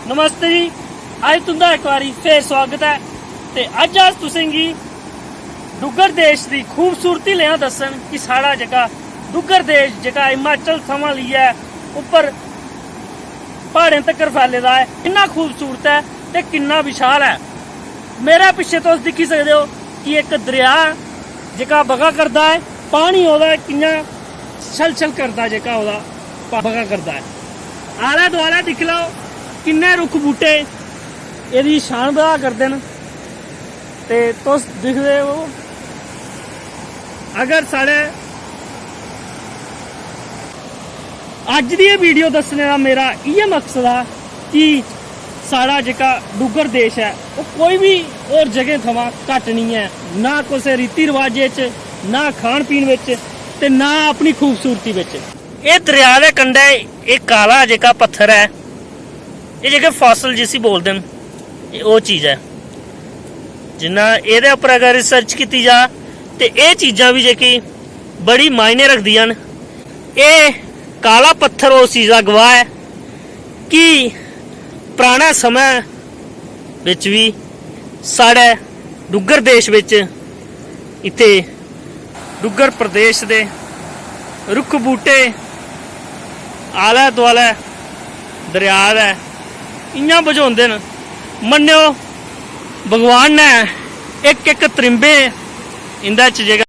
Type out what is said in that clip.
नमस्ते जी। अज तुंदा एक बारी फिर स्वागत है। ते अज अस तुसेंगी डुग्गर देश की खूबसूरती लेना दस्सन कि साढ़ा जेह्का डुग्गर देश जेह्का हिमाचल थमां लेइयै उप्पर प्हाड़ें तक्कर फैले दा है, किन्ना खूबसूरत है ते किन्ना विशाल है। मेरे पिछे तुस दिक्खी सकदे हो कि एक दरिया जेह्का बगा करदा है, पानी ओह्दा कि'यां छल छल करदा जेह्का ओह्दा बगा करदा है। आले दुआले दिक्ख लओ किन्ने रुख बूह्टे एह्दी शान बधा करदे न। ते तुस दिखदे हो अगर साढ़े अज्ज दी वीडियो दस्सने का मेरा इ'यै मकसद है कि साढ़ा जेह्का डुग्गर देश है वो कोई भी होर जगह थमां घट्ट नहीं है, ना कुसै रीति रिवाजें च, ना खान पीन बिच ते ना अपनी खूबसूरती बिच। एह् दरिया दे कंढे एह् काला जेह्का पत्थर है, ये जेह्के फॉसल जिसी बोलदे न, ओह् चीज़ है। जिन्ना एह्दे उप्पर अगर रिसर्च कीती जा ते एह् चीज़ां भी जेह्की बड़ी मायने रखदियां न। एह् काला पत्थर उस चीज़ दा गवाह है कि पुराने समय बिच भी साढ़े डुग्गर देश बिच इत्थे डुग्गर प्रदेश दे रुख बूह्टे आले दुआले दरिया दे इ'यां बझोंदे न। मन्नेओ भगवान ने इक इक त्रिंबे इंदे च जेह्का